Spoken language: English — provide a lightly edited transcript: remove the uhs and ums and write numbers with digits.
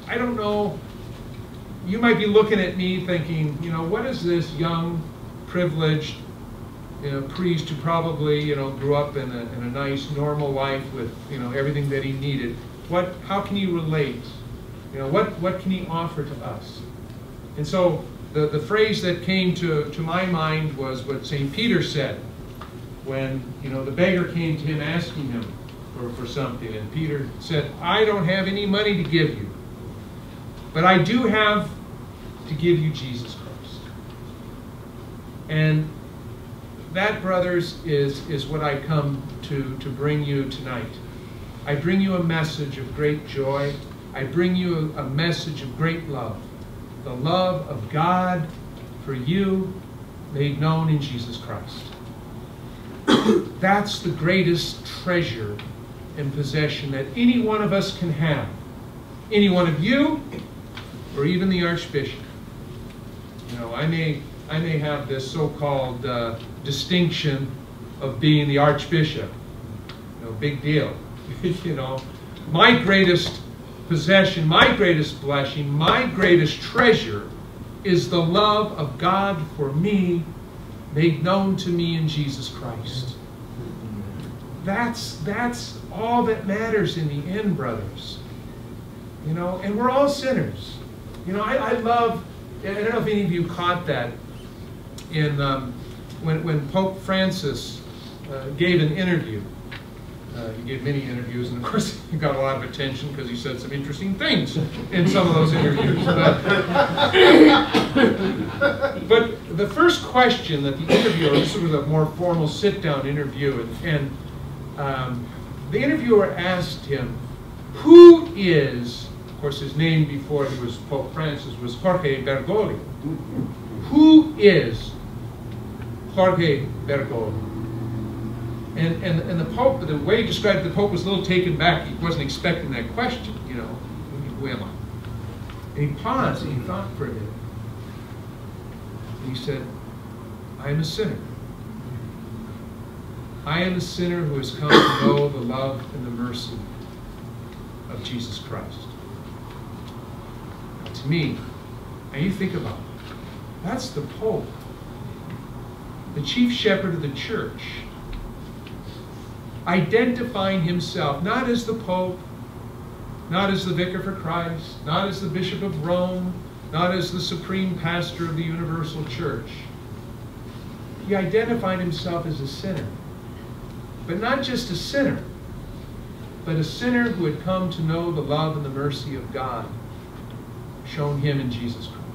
I don't know, you might be looking at me thinking, what is this young, privileged, priest who probably, grew up in a nice, normal life with, everything that he needed. How can he relate? What can he offer to us? And so the phrase that came to my mind was what St. Peter said when, the beggar came to him asking him for something. And Peter said, I don't have any money to give you, but I do have to give you Jesus Christ. And that, brothers, is what I come to bring you tonight. I bring you a message of great joy. I bring you a message of great love. The love of God for you made known in Jesus Christ. That's the greatest treasure and possession that any one of us can have. Any one of you, or even the Archbishop. I may have this so-called distinction of being the Archbishop. Big deal. My greatest possession, my greatest blessing, my greatest treasure is the love of God for me made known to me in Jesus Christ. That's all that matters in the end, brothers. And we're all sinners. I love, I don't know if any of you caught that in when Pope Francis gave an interview. He gave many interviews, and of course he got a lot of attention because he said some interesting things in some of those interviews. But the first question that the interviewer, this was a more formal sit-down interview, and the interviewer asked him, who is, of course his name before he was Pope Francis was Jorge Bergoglio. Who is Jorge Bergoglio? And the Pope, the way he described it, the Pope was a little taken back. He wasn't expecting that question, who am I? And he paused and he thought for a minute. And he said, I am a sinner. I am a sinner who has come to know the love and the mercy of Jesus Christ. Now, to me, and you think about it, that's the Pope, the chief shepherd of the church, identifying himself not as the Pope, not as the Vicar for Christ, not as the Bishop of Rome, not as the supreme pastor of the universal church. He identified himself as a sinner. But not just a sinner, but a sinner who had come to know the love and the mercy of God shown him in Jesus Christ.